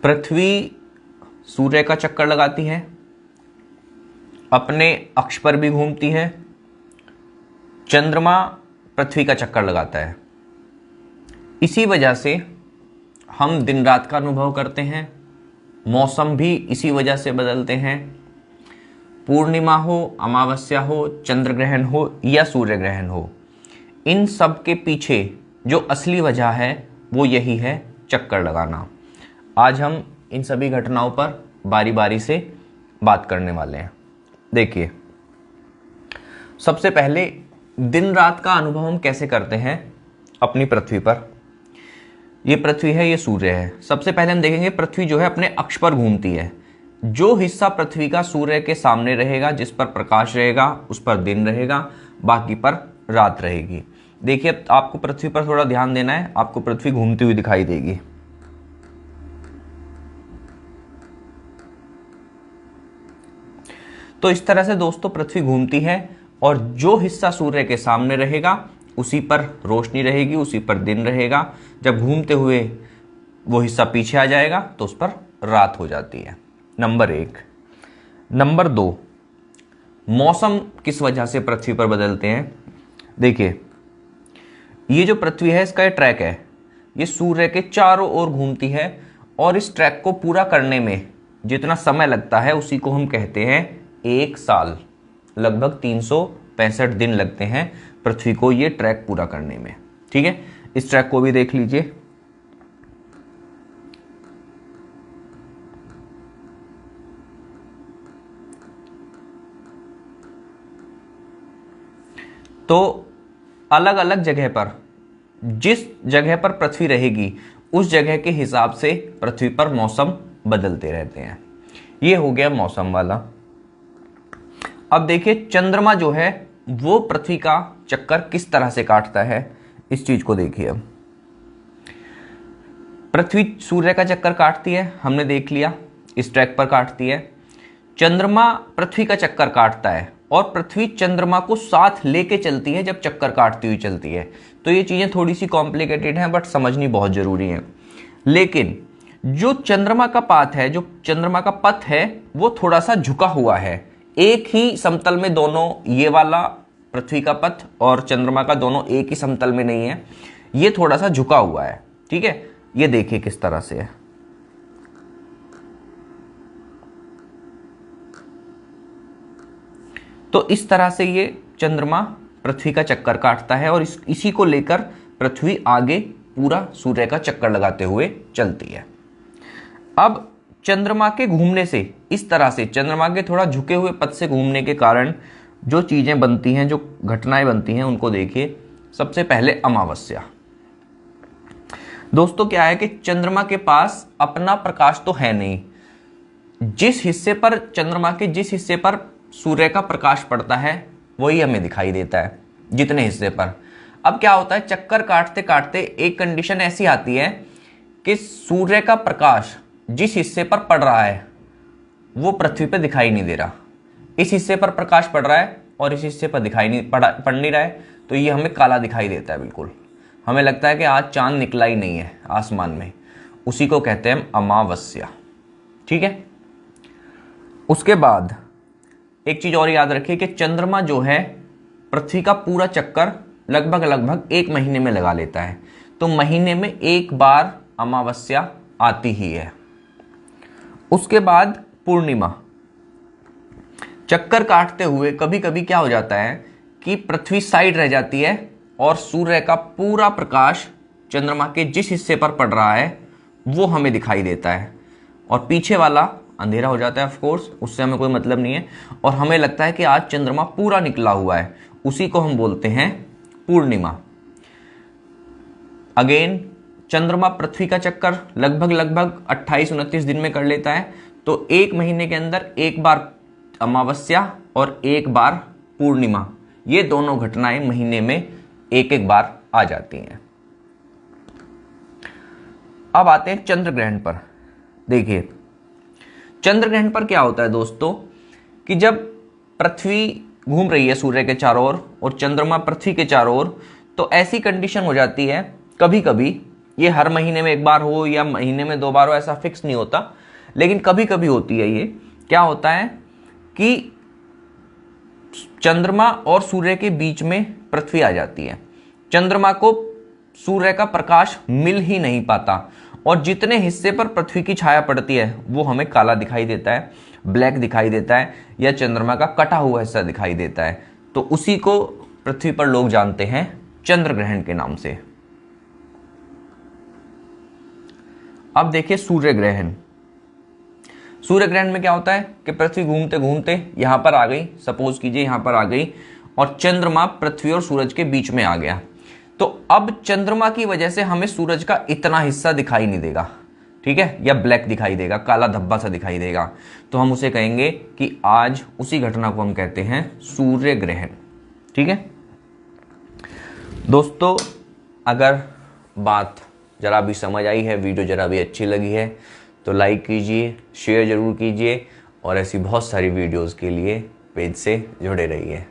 पृथ्वी सूर्य का चक्कर लगाती है, अपने अक्ष पर भी घूमती है, चंद्रमा पृथ्वी का चक्कर लगाता है। इसी वजह से हम दिन रात का अनुभव करते हैं, मौसम भी इसी वजह से बदलते हैं। पूर्णिमा हो, अमावस्या हो, चंद्र ग्रहण हो या सूर्य ग्रहण हो, इन सब के पीछे जो असली वजह है वो यही है, चक्कर लगाना। आज हम इन सभी घटनाओं पर बारी बारी से बात करने वाले हैं। देखिए, सबसे पहले दिन रात का अनुभव हम कैसे करते हैं अपनी पृथ्वी पर। ये पृथ्वी है, ये सूर्य है। सबसे पहले हम देखेंगे पृथ्वी जो है अपने अक्ष पर घूमती है। जो हिस्सा पृथ्वी का सूर्य के सामने रहेगा, जिस पर प्रकाश रहेगा, उस पर दिन रहेगा, बाकी पर रात रहेगी। देखिए, अब आपको पृथ्वी पर थोड़ा ध्यान देना है। आपको पृथ्वी घूमती हुई दिखाई देगी। तो इस तरह से दोस्तों पृथ्वी घूमती है और जो हिस्सा सूर्य के सामने रहेगा उसी पर रोशनी रहेगी, उसी पर दिन रहेगा। जब घूमते हुए वो हिस्सा पीछे आ जाएगा तो उस पर रात हो जाती है। नंबर 1। नंबर 2, मौसम किस वजह से पृथ्वी पर बदलते हैं। देखिए, ये जो पृथ्वी है इसका ये ट्रैक है, ये सूर्य के चारों ओर घूमती है और इस ट्रैक को पूरा करने में जितना समय लगता है उसी को हम कहते हैं 1 साल। लगभग 365 दिन लगते हैं पृथ्वी को ये ट्रैक पूरा करने में। ठीक है, इस ट्रैक को भी देख लीजिए। तो अलग अलग जगह पर, जिस जगह पर पृथ्वी रहेगी उस जगह के हिसाब से पृथ्वी पर मौसम बदलते रहते हैं। ये हो गया मौसम वाला। अब देखिए, चंद्रमा जो है वो पृथ्वी का चक्कर किस तरह से काटता है, इस चीज को देखिए। अब पृथ्वी सूर्य का चक्कर काटती है, हमने देख लिया, इस ट्रैक पर काटती है। चंद्रमा पृथ्वी का चक्कर काटता है और पृथ्वी चंद्रमा को साथ लेके चलती है जब चक्कर काटती हुई चलती है। तो ये चीजें थोड़ी सी कॉम्प्लिकेटेड हैं, बट समझनी बहुत जरूरी है। लेकिन जो चंद्रमा का पाथ है, जो चंद्रमा का पथ है, वो थोड़ा सा झुका हुआ है। एक ही समतल में दोनों, ये वाला पृथ्वी का पथ और चंद्रमा का दोनों एक ही समतल में नहीं है, ये थोड़ा सा झुका हुआ है। ठीक है, ये देखिए किस तरह से है। तो इस तरह से ये चंद्रमा पृथ्वी का चक्कर काटता है और इसी को लेकर पृथ्वी आगे पूरा सूर्य का चक्कर लगाते हुए चलती है। अब चंद्रमा के घूमने से, इस तरह से चंद्रमा के थोड़ा झुके हुए पथ से घूमने के कारण जो चीजें बनती हैं, जो घटनाएं बनती हैं, उनको देखिए। सबसे पहले अमावस्या। दोस्तों, क्या है कि चंद्रमा के पास अपना प्रकाश तो है नहीं। जिस हिस्से पर, चंद्रमा के जिस हिस्से पर सूर्य का प्रकाश पड़ता है वही हमें दिखाई देता है, जितने हिस्से पर। अब क्या होता है, चक्कर काटते काटते एक कंडीशन ऐसी आती है कि सूर्य का प्रकाश जिस हिस्से पर पड़ रहा है वो पृथ्वी पर दिखाई नहीं दे रहा। इस हिस्से पर प्रकाश पड़ रहा है और इस हिस्से पर पड़ नहीं रहा है, तो ये हमें काला दिखाई देता है। बिल्कुल हमें लगता है कि आज चांद निकला ही नहीं है आसमान में। उसी को कहते हैं अमावस्या। ठीक है, उसके बाद एक चीज और याद रखिए कि चंद्रमा जो है पृथ्वी का पूरा चक्कर लगभग 1 महीने में लगा लेता है। तो महीने में 1 बार अमावस्या आती ही है। उसके बाद पूर्णिमा। चक्कर काटते हुए कभी कभी क्या हो जाता है कि पृथ्वी साइड रह जाती है और सूर्य का पूरा प्रकाश चंद्रमा के जिस हिस्से पर पड़ रहा है वो हमें दिखाई देता है और पीछे वाला अंधेरा हो जाता है। ऑफ कोर्स उससे हमें कोई मतलब नहीं है और हमें लगता है कि आज चंद्रमा पूरा निकला हुआ है। उसी को हम बोलते हैं पूर्णिमा। अगेन, चंद्रमा पृथ्वी का चक्कर लगभग 28-29 दिन में कर लेता है। तो 1 महीने के अंदर 1 बार अमावस्या और 1 बार पूर्णिमा, ये दोनों घटनाएं महीने में 1-1 बार आ जाती हैं। अब आते हैं चंद्र ग्रहण पर। देखिए, चंद्र ग्रहण पर क्या होता है दोस्तों कि जब पृथ्वी घूम रही है सूर्य के चारों ओर और चंद्रमा पृथ्वी के चारों ओर, तो ऐसी कंडीशन हो जाती है कभी कभी ये हर महीने में एक बार हो या महीने में 2 बार हो ऐसा फिक्स नहीं होता, लेकिन कभी कभी होती है। ये क्या होता है कि चंद्रमा और सूर्य के बीच में पृथ्वी आ जाती है, चंद्रमा को सूर्य का प्रकाश मिल ही नहीं पाता और जितने हिस्से पर पृथ्वी की छाया पड़ती है वो हमें काला दिखाई देता है, ब्लैक दिखाई देता है या चंद्रमा का कटा हुआ हिस्सा दिखाई देता है। तो उसी को पृथ्वी पर लोग जानते हैं चंद्र ग्रहण के नाम से। अब देखिए सूर्य ग्रहण। सूर्य ग्रहण में क्या होता है कि पृथ्वी घूमते घूमते यहां पर आ गई, सपोज कीजिए यहां पर आ गई और चंद्रमा पृथ्वी और सूरज के बीच में आ गया। तो अब चंद्रमा की वजह से हमें सूरज का इतना हिस्सा दिखाई नहीं देगा, ठीक है, या ब्लैक दिखाई देगा, काला धब्बा सा दिखाई देगा। तो हम उसे कहेंगे कि आज उसी घटना को हम कहते हैं सूर्य ग्रहण। ठीक है दोस्तों, अगर बात जरा भी समझ आई है, वीडियो जरा भी अच्छी लगी है तो लाइक कीजिए, शेयर जरूर कीजिए और ऐसी बहुत सारी वीडियोस के लिए पेज से जुड़े रहिए।